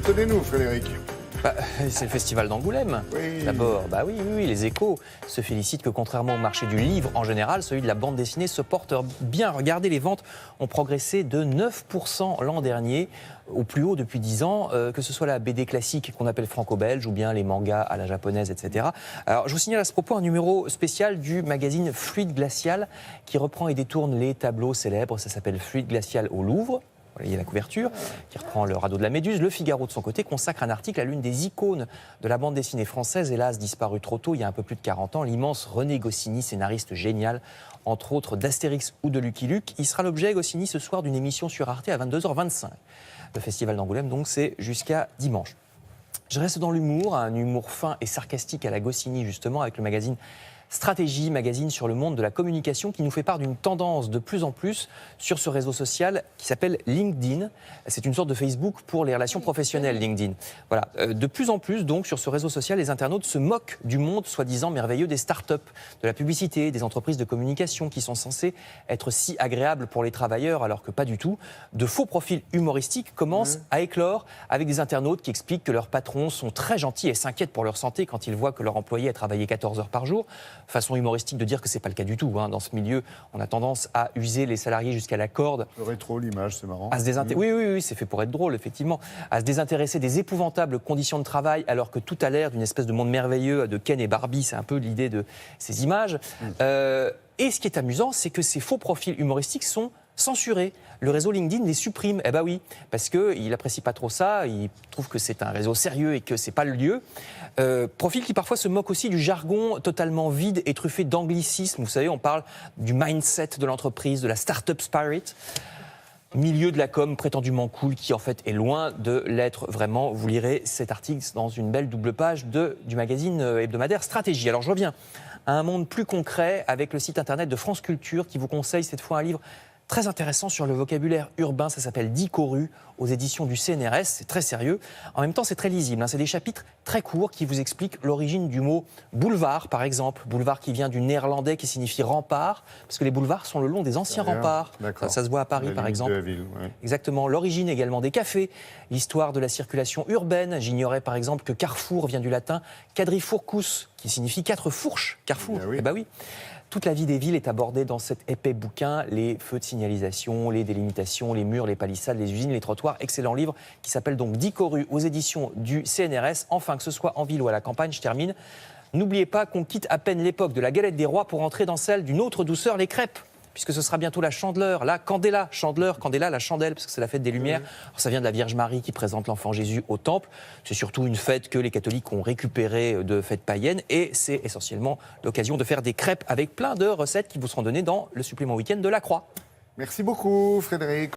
tenez-nous, Frédéric. C'est le festival d'Angoulême. Oui. D'abord, oui, les Échos se félicitent que contrairement au marché du livre en général, celui de la bande dessinée se porte bien. Regardez, les ventes ont progressé de 9% l'an dernier, au plus haut depuis 10 ans, que ce soit la BD classique qu'on appelle franco-belge ou bien les mangas à la japonaise, etc. Alors, je vous signale à ce propos un numéro spécial du magazine Fluide Glacial qui reprend et détourne les tableaux célèbres. Ça s'appelle Fluide Glacial au Louvre. Il y a la couverture qui reprend le radeau de la Méduse. Le Figaro, de son côté, consacre un article à l'une des icônes de la bande dessinée française, hélas disparue trop tôt, il y a un peu plus de 40 ans, l'immense René Goscinny, scénariste génial, entre autres d'Astérix ou de Lucky Luke. Il sera l'objet, Goscinny, ce soir d'une émission sur Arte à 22h25. Le festival d'Angoulême, donc, c'est jusqu'à dimanche. Je reste dans l'humour, un humour fin et sarcastique à la Goscinny, justement, avec le magazine Stratégie, magazine sur le monde de la communication qui nous fait part d'une tendance de plus en plus sur ce réseau social qui s'appelle LinkedIn. C'est une sorte de Facebook pour les relations professionnelles, LinkedIn. Voilà. De plus en plus, donc, sur ce réseau social, les internautes se moquent du monde soi-disant merveilleux des startups, de la publicité, des entreprises de communication qui sont censées être si agréables pour les travailleurs alors que pas du tout. De faux profils humoristiques commencent à éclore avec des internautes qui expliquent que leurs patrons sont très gentils et s'inquiètent pour leur santé quand ils voient que leur employé a travaillé 14 heures par jour. Façon humoristique de dire que c'est pas le cas du tout. Dans ce milieu, on a tendance à user les salariés jusqu'à la corde. Le rétro, l'image, c'est marrant. Oui, c'est fait pour être drôle, effectivement. À se désintéresser des épouvantables conditions de travail, alors que tout a l'air d'une espèce de monde merveilleux de Ken et Barbie. C'est un peu l'idée de ces images. Et ce qui est amusant, c'est que ces faux profils humoristiques sont censurés. Le réseau LinkedIn les supprime. Eh ben oui, parce qu'il n'apprécie pas trop ça, il trouve que c'est un réseau sérieux et que c'est pas le lieu. Profil qui parfois se moque aussi du jargon totalement vide et truffé d'anglicisme. Vous savez, on parle du mindset de l'entreprise, de la startup spirit. Milieu de la com prétendument cool qui en fait est loin de l'être vraiment. Vous lirez cet article dans une belle double page du magazine hebdomadaire Stratégie. Alors je reviens à un monde plus concret avec le site internet de France Culture qui vous conseille cette fois un livre très intéressant sur le vocabulaire urbain. Ça s'appelle 10 Corus aux éditions du CNRS. C'est très sérieux. En même temps, c'est très lisible. C'est des chapitres très courts qui vous expliquent l'origine du mot boulevard, par exemple. Boulevard qui vient du néerlandais qui signifie rempart, parce que les boulevards sont le long des anciens remparts. Ça se voit à Paris, par exemple. De la ville, ouais. Exactement. L'origine également des cafés, l'histoire de la circulation urbaine. J'ignorais, par exemple, que Carrefour vient du latin quadrifurcus, qui signifie quatre fourches. Carrefour. Eh oui. Eh ben oui. Toute la vie des villes est abordée dans cet épais bouquin, les feux de signalisation, les délimitations, les murs, les palissades, les usines, les trottoirs. Excellent livre qui s'appelle donc 10 Corus aux éditions du CNRS. Enfin, que ce soit en ville ou à la campagne, je termine. N'oubliez pas qu'on quitte à peine l'époque de la galette des rois pour entrer dans celle d'une autre douceur, les crêpes. Puisque ce sera bientôt la chandeleur, la candela, candela, la chandelle, parce que c'est la fête des Lumières. Alors, ça vient de la Vierge Marie qui présente l'enfant Jésus au temple. C'est surtout une fête que les catholiques ont récupérée de fêtes païennes. Et c'est essentiellement l'occasion de faire des crêpes avec plein de recettes qui vous seront données dans le supplément week-end de la Croix. Merci beaucoup, Frédéric.